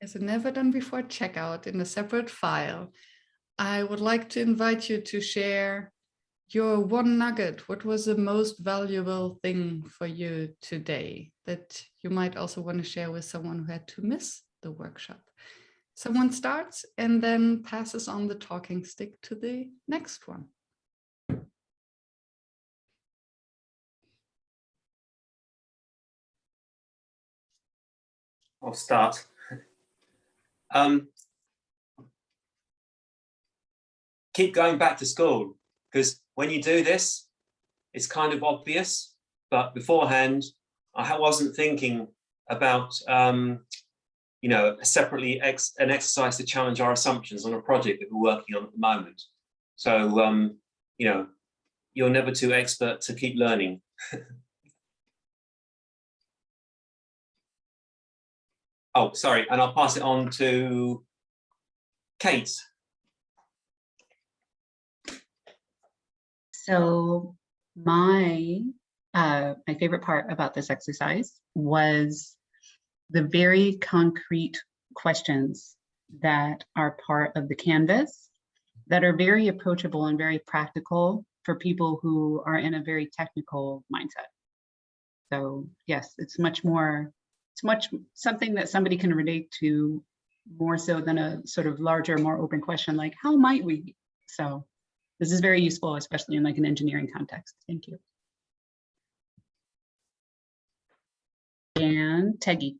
As a never done before checkout in a separate file, I would like to invite you to share your one nugget. What was the most valuable thing for you today that you might also want to share with someone who had to miss the workshop? Someone starts and then passes on the talking stick to the next one. I'll start. Keep going back to school, because when you do this, it's kind of obvious, but beforehand, I wasn't thinking about, separately an exercise to challenge our assumptions on a project that we're working on at the moment. So, you're never too expert to keep learning. Oh, sorry, and I'll pass it on to Kate. So my favorite part about this exercise was the very concrete questions that are part of the Canvas that are very approachable and very practical for people who are in a very technical mindset. So yes, it's much something that somebody can relate to more so than a sort of larger, more open question like, how might we? So this is very useful, especially in like an engineering context. Thank you. And Teggy.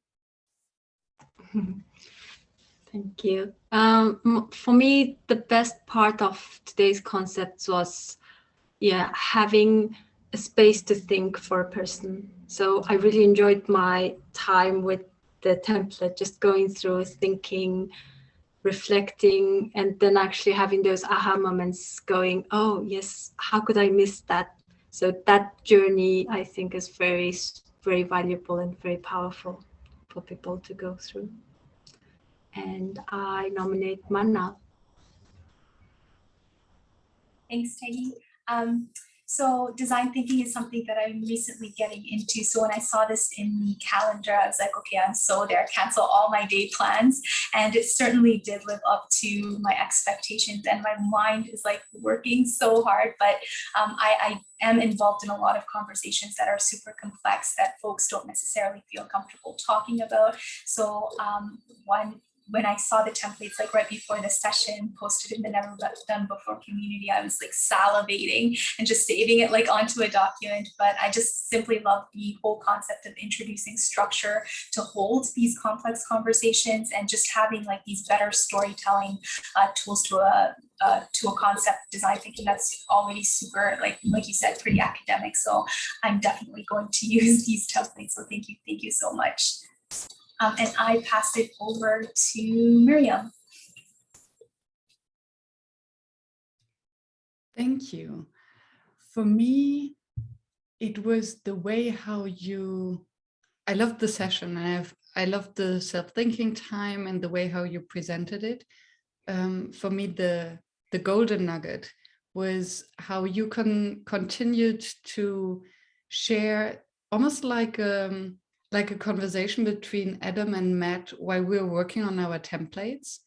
Thank you. For me, the best part of today's concept was, having a space to think for a person. So I really enjoyed my time with the template, just going through, thinking, reflecting, and then actually having those aha moments going, oh yes, how could I miss that? So that journey, I think, is very, very valuable and very powerful for people to go through. And I nominate Manal. Thanks, Teggy. So design thinking is something that I'm recently getting into. So when I saw this in the calendar, I was like, okay, I'm so there, cancel all my day plans. And it certainly did live up to my expectations. And my mind is like working so hard, but I am involved in a lot of conversations that are super complex that folks don't necessarily feel comfortable talking about. So when I saw the templates like right before the session posted in the Never Done Before community, I was like salivating and just saving it like onto a document. But I just simply love the whole concept of introducing structure to hold these complex conversations and just having like these better storytelling tools to a concept design thinking that's already super, like you said, pretty academic. So I'm definitely going to use these templates. So thank you so much. And I pass it over to Miriam. Thank you. For me, it was the way how I loved the session. I loved the self-thinking time and the way how you presented it. For me, the golden nugget was how you continued to share almost like a conversation between Adam and Matt while we were working on our templates.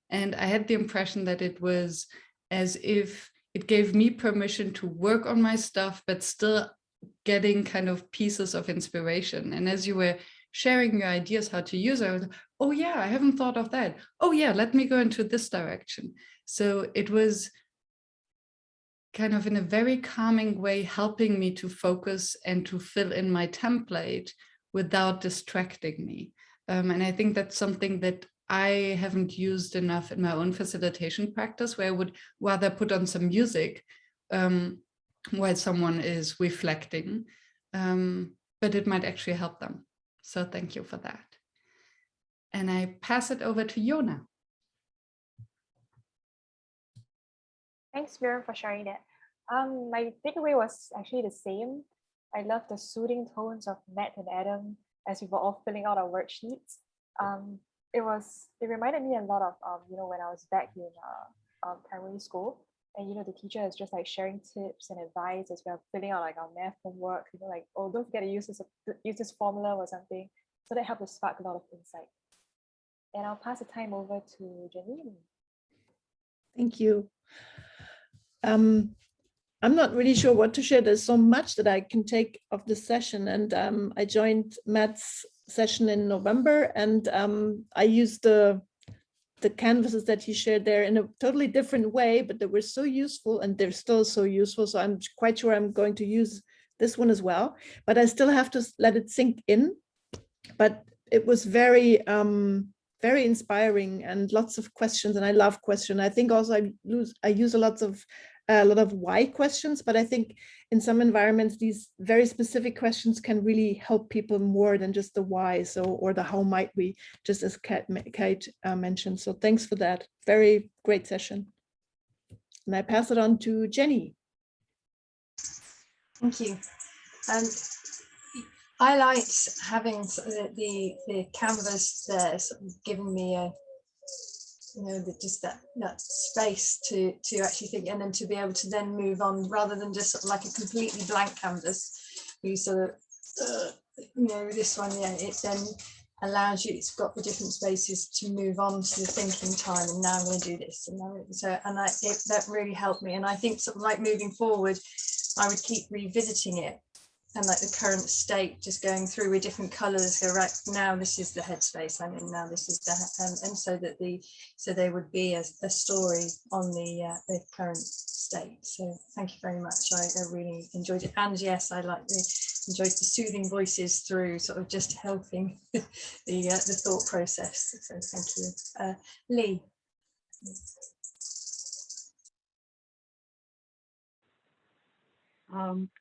And I had the impression that it was as if it gave me permission to work on my stuff, but still getting kind of pieces of inspiration. And as you were sharing your ideas how to use it, I was like, oh yeah, I haven't thought of that. Oh yeah, let me go into this direction. So it was kind of in a very calming way, helping me to focus and to fill in my template without distracting me. And I think that's something that I haven't used enough in my own facilitation practice, where I would rather put on some music while someone is reflecting, but it might actually help them. So thank you for that. And I pass it over to Yona. Thanks, Miriam, for sharing that. My takeaway was actually the same. I love the soothing tones of Matt and Adam as we were all filling out our worksheets. It reminded me a lot of when I was back in primary school, and the teacher is just like sharing tips and advice as we're filling out like our math homework. Like, oh, don't forget to use this formula or something. So that helped to spark a lot of insight. And I'll pass the time over to Janine. Thank you. I'm not really sure what to share. There's so much that I can take of this session, and I joined Matt's session in November, and I used the canvases that he shared there in a totally different way, but they were so useful, and they're still so useful. So I'm quite sure I'm going to use this one as well, but I still have to let it sink in. But it was very, very inspiring and lots of questions, and I love questions. I think also I use a lot of why questions, but I think in some environments, these very specific questions can really help people more than just the why, so, or the how might we, just as Kate mentioned. So thanks for that. Very great session. And I pass it on to Jenny. Thank you. I liked having the canvas there, sort of giving me a, just that space to actually think, and then to be able to then move on rather than just sort of like a completely blank canvas. You sort of, this one, yeah, it then allows you, it's got the different spaces to move on to the thinking time, and now I'm going to do this, and that really helped me. And I think sort of like moving forward, I would keep revisiting it. And like the current state, just going through with different colors, go right now, this is the headspace I'm in, now this is the, and so that so there would be a story on the current state. So thank you very much. I really enjoyed it. And yes, I enjoyed the soothing voices through sort of just helping the thought process. So thank you. Lee.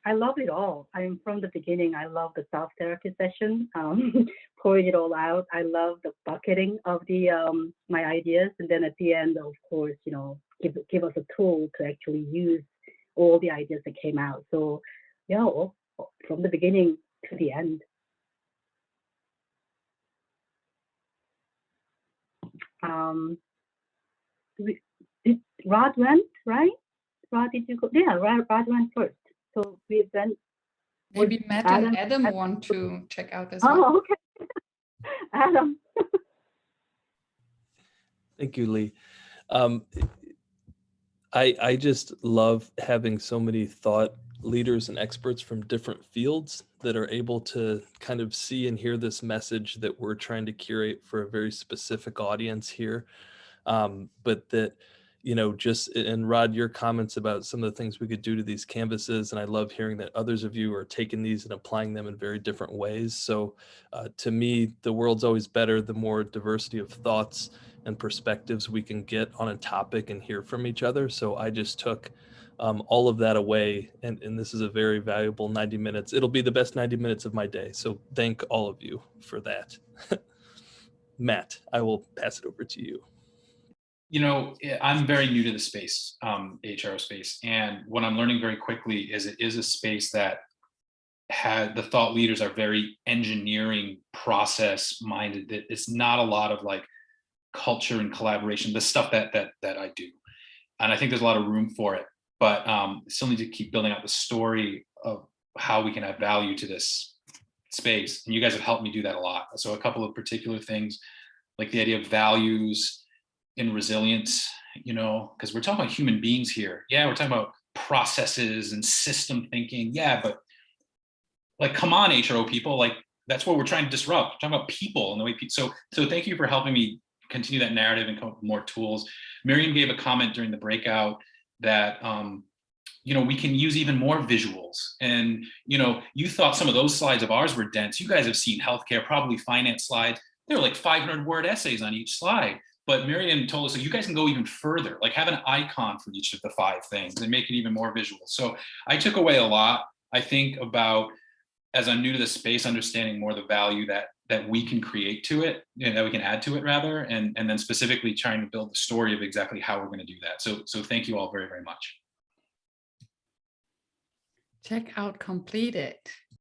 I love it all. I'm from the beginning. I love the self therapy session, pouring it all out. I love the bucketing of the my ideas, and then at the end, of course, give us a tool to actually use all the ideas that came out. So, yeah, from the beginning to the end. Rod went, right? Rod, did you go? Yeah, Rod went first. So we then maybe Matt and Adam want to check out as well. Oh, okay. Adam. Thank you, Lee. I just love having so many thought leaders and experts from different fields that are able to kind of see and hear this message that we're trying to curate for a very specific audience here. But that, and Rod, your comments about some of the things we could do to these canvases, and I love hearing that others of you are taking these and applying them in very different ways. So to me, the world's always better the more diversity of thoughts and perspectives we can get on a topic and hear from each other. So I just took all of that away, and this is a very valuable 90 minutes. It'll be the best 90 minutes of my day. So thank all of you for that. Matt, I will pass it over to you. I'm very new to the space, HRO space. And what I'm learning very quickly is it is a space that the thought leaders are very engineering process minded. That it's not a lot of like culture and collaboration, the stuff that I do. And I think there's a lot of room for it, but still need to keep building out the story of how we can add value to this space. And you guys have helped me do that a lot. So a couple of particular things, like the idea of values in resilience, because we're talking about human beings here. Yeah, we're talking about processes and system thinking. Yeah, but like, come on, HRO people, like that's what we're trying to disrupt. We're talking about people and the way people. So thank you for helping me continue that narrative and come up with more tools. Miriam gave a comment during the breakout that we can use even more visuals. And you thought some of those slides of ours were dense. You guys have seen healthcare, probably finance slides. There were like 500-word essays on each slide. But Miriam told us that you guys can go even further, like have an icon for each of the 5 things and make it even more visual. So I took away a lot. I think about, as I'm new to the space, understanding more the value that we can create to it, that we can add to it rather, and then specifically trying to build the story of exactly how we're going to do that. So thank you all very, very much. Check out completed.